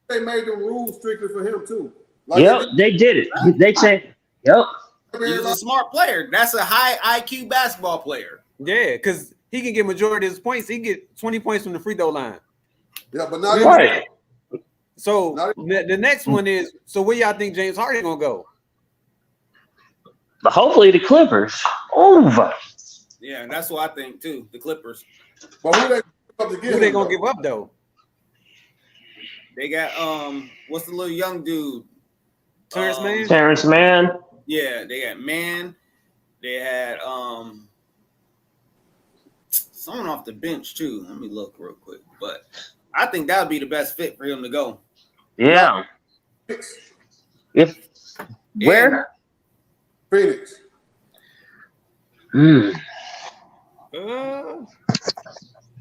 they made the rules strictly for him too. Like Yep, they did it. They said, yep. He's a smart player. That's a high IQ basketball player. yeah, because he can get majority of his points. He can get 20 points from the free throw line. Yeah, but not Right. So Not- the next one is, so where y'all think James Harden gonna go? But hopefully the Clippers. Over. Yeah, and that's what I think too. The Clippers. But who they up to get Who they him, gonna though? give up though? They got what's the little young dude? Terrence Mann? Terrence Mann. Yeah, they got Man. They had someone off the bench too. Let me look real quick. But I think that would be the best fit for him to go. Yeah. If where? Phoenix. Hmm.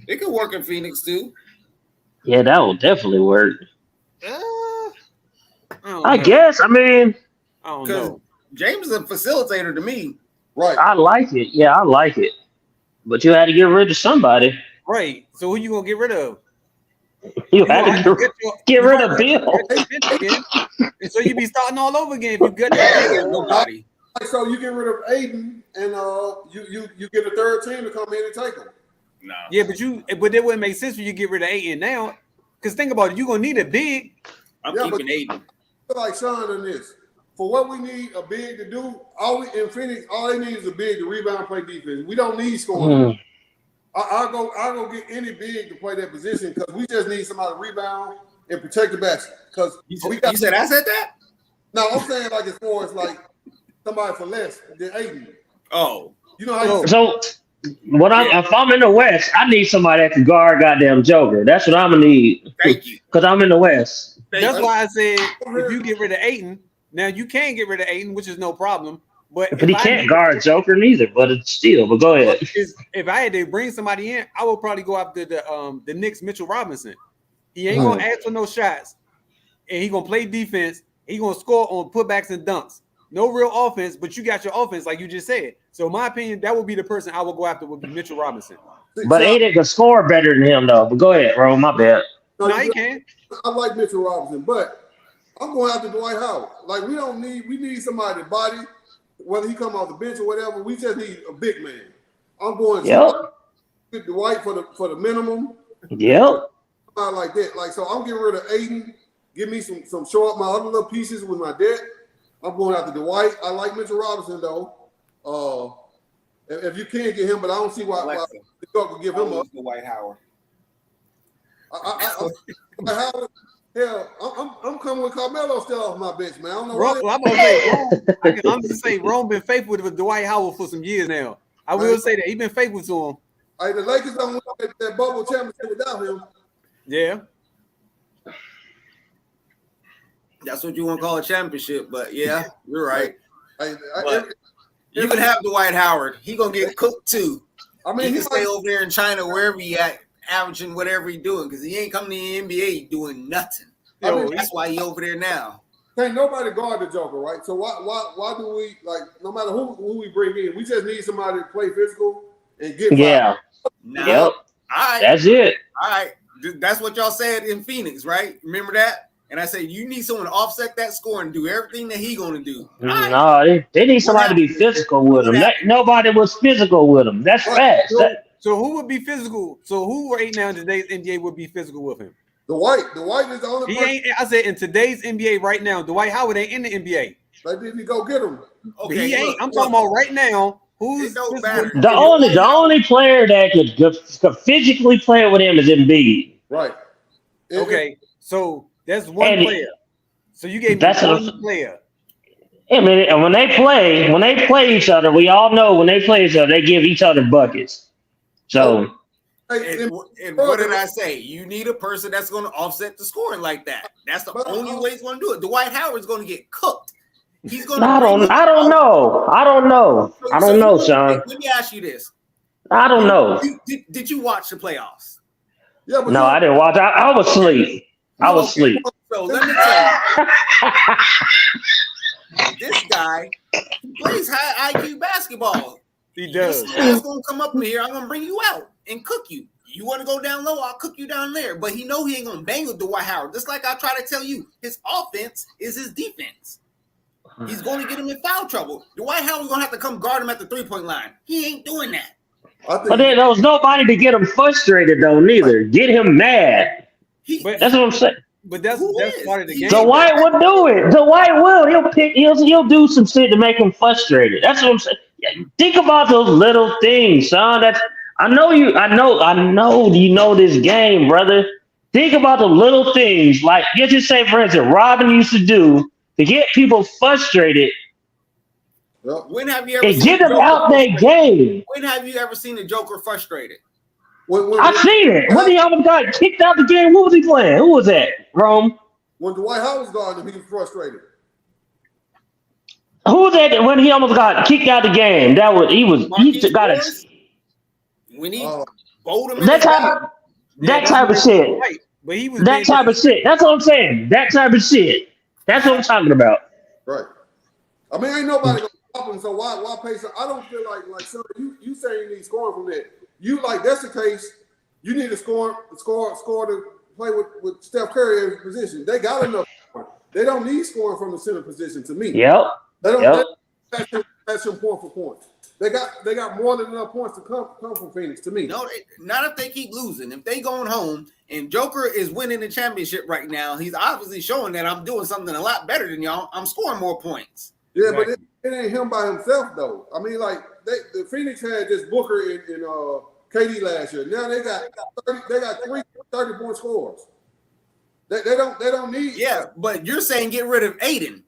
It could work in Phoenix too. Yeah, that will definitely work. I don't I know. guess. I mean, I don't Because know. James is a facilitator to me. Right. I like it. Yeah, I like it. But you had to get rid of somebody. Right. So who you gonna get rid of? You You had gonna have to to get rid you of gonna Bill. have to get your bench again. And so you be starting all over again if you get that Ain't got nobody. So you get rid of Aiden, and you get a third team to come in and take him. No. Yeah, but that wouldn't make sense for you to get rid of Ayton now. Because think about it, you're gonna need a big. I'm Yeah, keeping Aiden. I feel like Sean in this. For what we need a big to do, in Phoenix, all they need is a big to rebound, play defense. We don't need scoring. I'll go get any big to play that position because we just need somebody to rebound and protect the basket. Because You said I said that? no, I'm saying like as far as like somebody for less than Aiden. Oh. You know how you So if I'm in the West, I need somebody that can guard goddamn Joker. That's what I'm gonna need. Thank you. Because I'm in the West. That's why I said if you get rid of Ayton, now you can get rid of Ayton, which is no problem. But But he can't guard Joker neither. But it's still. But go ahead. If I had to bring somebody in, I would probably go after the Knicks Mitchell Robinson. He ain't gonna ask for no shots, and he gonna play defense. He gonna score on putbacks and dunks. No real offense, but you got your offense, like you just said. So, in my opinion, that would be the person I would go after would be Mitchell Robinson. But Aiden can score better than him though. But go ahead, bro. My bad. No, he can. I like Mitchell Robinson, but I'm going after Dwight Howard. Like we need somebody to body, whether he come off the bench or whatever. We just need a big man. I'm going with Dwight for the minimum. Yep. Somebody like that. Like so, I'm getting rid of Aiden. Give me some short my other little pieces with my debt. I'm going after Dwight. I like Mitchell Robinson though. If you can't get him, but I don't see why the York would give him up. Dwight Howard. I'm coming with Carmelo still off my bench, man. I don't know Well, I'm gonna say, I'm just saying, Rome been faithful with Dwight Howard for some years now. I will say that he been faithful to him. Hey, the Lakers don't win that bubble championship without him. Yeah. That's what you want to call a championship, but yeah, you're right. But You can have Dwight Howard. He gonna get cooked too. I He mean, can he stay might, over there in China, wherever he at, averaging whatever he doing, because he ain't coming to the NBA doing nothing. I mean, That's why he over there now. can't nobody guard the Joker, right? So why do we like no matter who we bring in, we just need somebody to play physical and get Yeah. Now, Yep. all right, That's it. all right. That's what y'all said in Phoenix, right? Remember that? And I said you need someone to offset that score and do everything that he gonna do. All right. No, they need somebody to be physical with him. Nobody was physical with him. That's facts. So who would be physical? So who right now in today's NBA would be physical with him? The White is the only He person ain't. I said in today's NBA right now, Dwight Howard ain't in the NBA. that didn't go get him. He ain't. look, I'm talking about right now. Who's It don't physical? matter. The only player that could physically play with him is Embiid. Right. Okay, so that's one And- player. So you gave me That's one player. I mean, and when they play each other, we all know when they play each other, they give each other buckets. So Hey, And what did I say? You need a person that's going to offset the scoring like that. That's the only way he's going to do it. Dwight Howard's going to get cooked. He's going to. I don't know, Sean. Let me ask you this. I don't know. Did you watch the playoffs? Yeah, but No, I didn't watch. I was asleep. I was asleep. So let me tell you, this guy plays high IQ basketball. He This does. guy's gonna come up in here. I'm gonna bring you out and cook you. You want to go down low? I'll cook you down there. But he know he ain't gonna bang with Dwight Howard. Just like I try to tell you, his offense is his defense. He's going to get him in foul trouble. Dwight Howard's gonna have to come guard him at the 3-point line. He ain't doing that. I think But there was nobody to get him frustrated though. Neither get him mad. But That's what I'm saying. that's Who that's is? part of the He- game. Dwight will do it. Dwight will. He'll do some shit to make him frustrated. That's what I'm saying. Think about those little things, son. I know you know this game, brother. Think about the little things. Like you just say, for instance, Robin used to do to get people frustrated Yep. When have you ever and seen get them Joker out their frustrated? game. When have you ever seen a Joker frustrated? I seen it. When he almost got kicked out the game, what was he playing? Who was that? Rome? When Dwight Howard was guarding him, he was frustrated. Who was that when he almost got kicked out the game? He Marquise got it. Morris? When he Uh, bowled him in That his back? type that type of shit. Right. But he was That being- type of shit. That's what I'm saying. That type of shit. That's what I'm talking about. right. I mean, ain't nobody gonna stop him. So why pay? So I don't feel like son, you say you need scoring from that. You like that's the case. You need to score to play with Steph Curry in his position. They got enough. They don't need scoring from the center position. To me, Yep. they don't. Yep. That's some point for point. They got more than enough points to come from Phoenix. To me, No, not if they keep losing. If they going home and Joker is winning the championship right now, he's obviously showing that I'm doing something a lot better than y'all. I'm scoring more points. Yeah, Right. but it ain't him by himself though. I mean, like the Phoenix had just Booker and KD last year. Now they got 3 30-point scorers. They don't need. Yeah, but you're saying get rid of Aiden.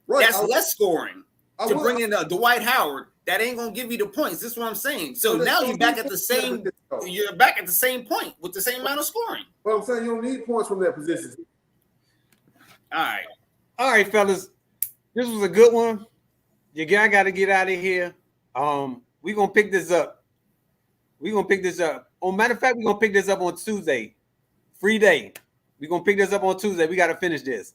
right. That's less scoring. I To would- bring in Dwight Howard, that ain't gonna give you the points. This is what I'm saying. So But now they you're don't back need at the points from that same. position, though. You're back at the same point with the same amount of scoring. But I'm saying you don't need points from that position. All right. All right, fellas. This was a good one. Your guy got to get out of here. We're gonna pick this up. Oh, matter of fact, we're gonna pick this up on Tuesday. Free day. We're gonna pick this up on Tuesday. We gotta finish this.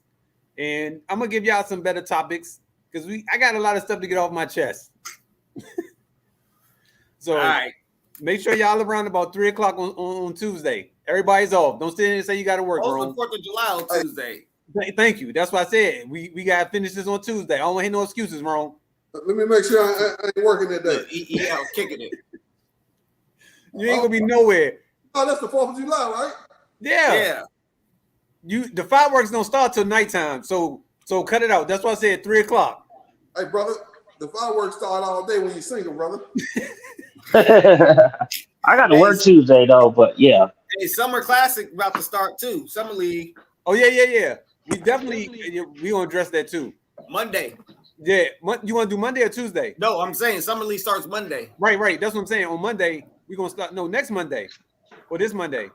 And I'm gonna give y'all some better topics because I got a lot of stuff to get off my chest. So All right. make sure y'all around about 3:00 on Tuesday. Everybody's off. Don't sit there and say you gotta work, Also, bro. 4th of July on Tuesday. Thank you. That's what I said. We gotta finish this on Tuesday. I don't want to hear no excuses, wrong. Let me make sure I ain't working that day. He out kicking it. You ain't gonna be nowhere. Oh, that's the 4th of July, right? Yeah. Yeah. The fireworks don't start till nighttime. So cut it out. That's why I said 3:00. Hey, brother, the fireworks start all day when you sing them, brother. I got to work Tuesday though, but yeah. Hey, Summer Classic about to start too. Summer League Oh yeah. We definitely we gonna address that too. Monday. Yeah. You want to do Monday or Tuesday? No, I'm saying Summer League starts Monday. Right. That's what I'm saying. On Monday we gonna start. No, next Monday or this Monday.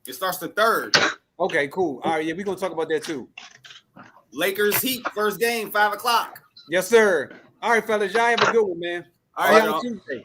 It starts the 3rd. Okay, cool. All right, yeah, we gonna talk about that too. Lakers Heat first game 5:00. Yes, sir. All right, fellas, y'all have a good one, man. All See right, y'all y'all. on Tuesday.